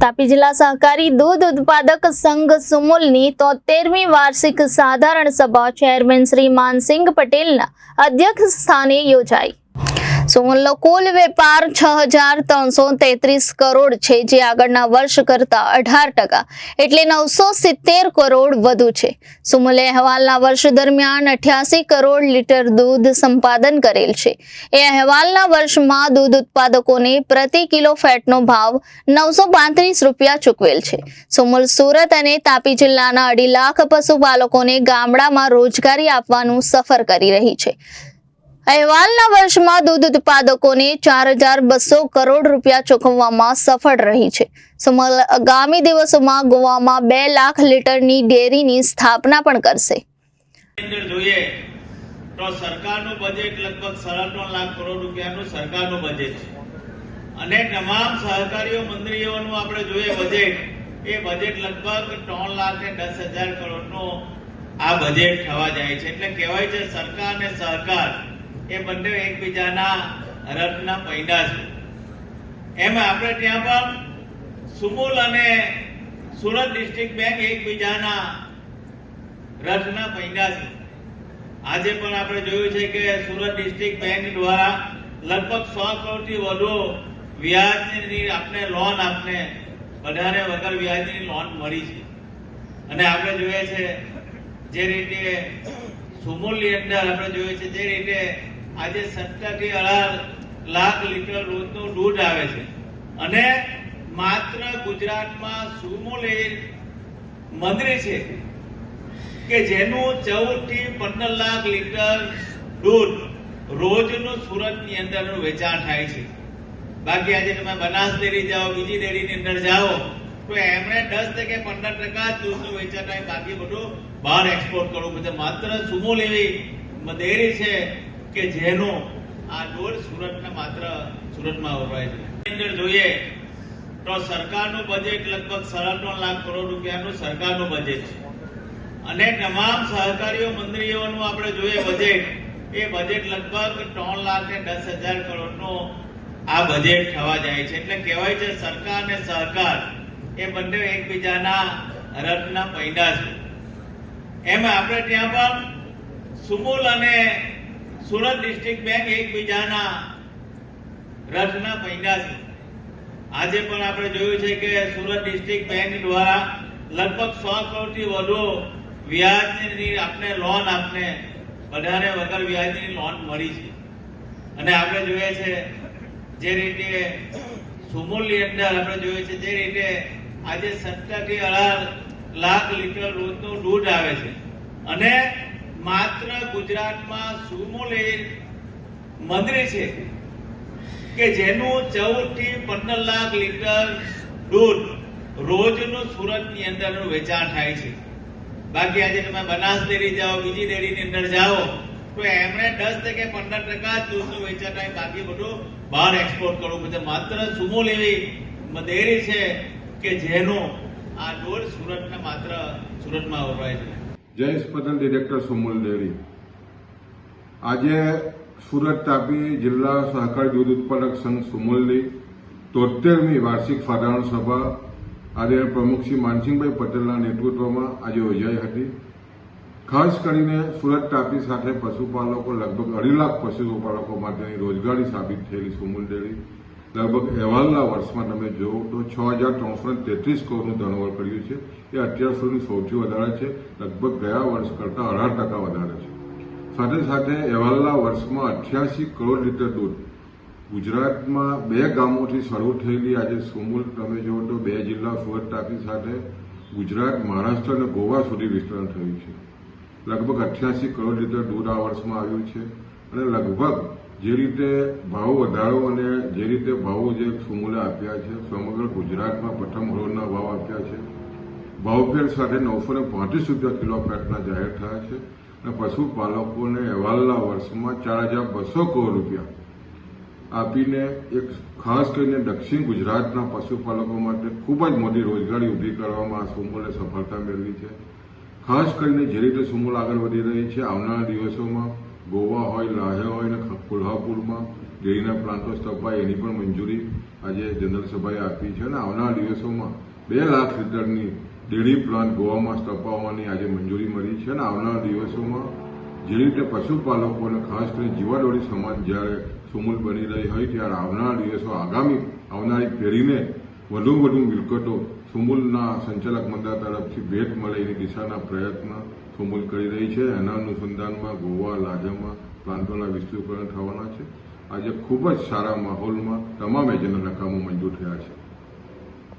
તાપી જિલ્લા સહકારી દૂધ ઉત્પાદક સંઘ સુમુલની 73મી વાર્ષિક સાધારણ સભા ચેરમેન શ્રી માનસિંહ પટેલના અધ્યક્ષ સ્થાને યોજાઈ। સુમુલનો કુલ વેપાર 6,333 કરોડ છે, જે આગળના વર્ષ કરતા 18% એટલે 970 કરોડ વધુ છે। સુમુલે અહેવાલના વર્ષ દરમિયાન 88 કરોડ લીટર દૂધ સંપાદન કરેલ છે। એ અહેવાલના વર્ષમાં દૂધ ઉત્પાદકોને પ્રતિ કિલો ફેટનો ભાવ 932 રૂપિયા ચૂકવેલ છે। સુમુલ સુરત અને તાપી જિલ્લાના 2.5 લાખ પશુપાલકોને ગામડામાં રોજગારી આપવાનું સફર કરી રહી છે। અહેવાલના વર્ષમાં દૂધ ઉત્પાદકોને 4,200 કરોડ રૂપિયા ચૂકવવામાં સફળ રહી છે। સુમુલ આગામી દિવસોમાં ગોવામાં 2 લાખ લીટરની ડેરીની સ્થાપના પણ કરશે। જોઈએ તો સરકારનું બજેટ લગભગ 3.5 લાખ કરોડ રૂપિયાનું સરકારનું બજેટ છે અને તમામ સહકારીઓ મંડળીઓનું આપણે જોઈએ બજેટ એ બજેટ લગભગ 3,10,000 કરોડનું આ બજેટ થવા જાય છે। એટલે કહેવાય છે સરકાર અને સહકાર એ બંને એકબીજાના રથના પૈડા છે। એમ આપણે ત્યાં પણ સુમુલ અને સુરત ડિસ્ટ્રિક્ટ બેંક એકબીજાના રથના પૈડા છે। આજે પણ આપણે જોયું છે કે સુરત ડિસ્ટ્રિક્ટ બેંક દ્વારા લગભગ 100 કરોડથી વધુ વ્યાજની આપણે લોન આપને વધારે વગર વ્યાજની લોન મળી છે। અને આપણે જોઈએ છે જે રીતે સુમુલની અંદર આપણે જોઈએ છે જે રીતે આજે 17 થી 18 લાખ લીટર રોજનું દૂધ આવે છે અને માત્ર ગુજરાતમાં સુમુલ એ મંડળી છે કે જેનું 14 થી 15 લાખ લીટર દૂધ રોજનું સુરતની અંદરનું વેચાણ થાય છે। બાકી આજે તમે બનાસ ડેરી જાઓ, બીજી ડેરીની અંદર જાઓ તો એમણે 10% કે 15% દૂધનું વેચાણ થાય, બાકી બધું બહાર એક્સપોર્ટ કરવું પડે। માત્ર સુમુલ એવી ડેરી છે કે જેનું આ દૂધ સુરતના માત્ર સુરતમાં વપરાય છે। અંદર જોઈએ તો સરકારનું બજેટ લગભગ 3.5 લાખ કરોડ રૂપિયાનું સરકારનું બજેટ છે અને તમામ સહકારીઓ મંડળીઓનું આપણે જોઈએ બજેટ એ બજેટ લગભગ 3,10,000 કરોડનું આ બજેટ થવા જાય છે। એટલે કહેવાય છે સરકાર અને સહકાર એ બંને એકબીજાના રથના પૈડા છે। એમ આપણે ત્યાં પણ સુમુલ અને સુરત ડિસ્ટ્રિક્ટ બેંક એકબીજાના રથના પૈડા છે। આજે પણ આપણે જોયું છે કે સુરત ડિસ્ટ્રિક્ટ બેંક દ્વારા લગભગ 100 કરોડથી વધુ વ્યાજની આપણે લોન આપને વધારે વગર વ્યાજની લોન મળી છે। અને આપણે જોઈએ છે જે રીતે સુમુલની અંદર આપણે જોઈએ છે જે રીતે આજે 17 થી 18 લાખ લીટર રોજનું દૂધ આવે છે અને માત્ર ગુજરાતમાં સુમુલ એ મંડળી છે કે જેનું 14 થી 15 લાખ લીટર દૂધ રોજનું સુરતની અંદરનું વેચાણ થાય છે। બાકી આજે તમે બનાસ ડેરી જાઓ, બીજી ડેરીની અંદર જાઓ તો એમણે 10% કે 15% દૂધનું વેચાણ થાય, બાકી બધું બહાર એક્સપોર્ટ કરવું પડે। માત્ર સુમુલ એવી ડેરી છે કે જેનું આ દૂધ સુરતના માત્ર સુરતમાં વપરાય છે। Jayesh Patel, director Sumul dairy. આજે સુરત તાપી જિલ્લા સહકારી દૂધ ઉત્પાદક સંઘ સુમુલની 73મી વાર્ષિક સાધારણ સભા આજે પ્રમુખ શ્રી માનસિંહભાઈ પટેલના નેતૃત્વમાં આજે યોજાઈ હતી। ખાસ કરીને સુરત તાપી સાથે પશુપાલકો લગભગ 2.5 લાખ પશુપાલકો માટેની રોજગારી સાબિત થયેલી સુમુલ ડેરી લગભગ અહેવાલના વર્ષમાં તમે જુઓ તો 6,333 કરોડનું ટર્નઓવર કર્યું છે। એ અત્યાર સુધીનું સૌથી વધારે છે, લગભગ ગયા વર્ષ કરતાં 18% વધારે છે। સાથે સાથે અહેવાલના વર્ષમાં 88 કરોડ લીટર દૂધ ગુજરાતમાં 2 ગામોથી શરૂ થયેલી આજે સુમુલ તમે જુઓ તો 2 જિલ્લા સુરત તાપી સાથે ગુજરાત, મહારાષ્ટ્ર અને ગોવા સુધી વિસ્તરણ થયું છે। લગભગ 88 કરોડ લીટર દૂધ આ વર્ષમાં આવ્યું છે અને લગભગ જે રીતે ભાવ વધારો અને જે રીતે ભાવો જે સુમુલે આપ્યા છે સમગ્ર ગુજરાતમાં પ્રથમ હરોળના ભાવ આપ્યા છે। ભાવફેર સાથે 935 રૂપિયા કિલો ફેટના જાહેર થયા છે અને પશુપાલકોને અહેવાલના વર્ષમાં 4,200 કરોડ રૂપિયા આપીને એક ખાસ કરીને દક્ષિણ ગુજરાતના પશુપાલકો માટે ખૂબ જ મોટી રોજગારી ઊભી કરવામાં આ સુમુલે સફળતા મેળવી છે। ખાસ કરીને જે રીતે સુમુલ આગળ વધી રહી છે, આવનારા દિવસોમાં ગોવા હોય, લાહે હોય અને કોલ્હાપુરમાં ડેરીના પ્લાન્ટો સ્થપાય એની પણ મંજૂરી આજે જનરલ સભાએ આપી છે અને આવનારા દિવસોમાં 2 લાખ લીટરની ડેરી પ્લાન્ટ ગોવામાં સ્થપાવવાની આજે મંજૂરી મળી છે અને આવનારા દિવસોમાં જે રીતે પશુપાલકો અને ખાસ કરીને જીવાદોરી સમાજ જ્યારે સુમૂલ બની રહી હોય ત્યારે આવનારા દિવસો આવનારી પેઢીને વધુ મિલકતો સુમૂલના સંચાલક મંડળ તરફથી ભેટ મળે એની દિશાના પ્રયત્ન સુમૂલ કરી રહી છે. એના અનુસંધાનમાં ગોવા લાજામાં પ્લાન્ટોના વિસ્તૃતિકરણ થવાના છે. આજે ખૂબ જ સારા માહોલમાં તમામ એજન્ડાના કામો મંજૂર થયા છે.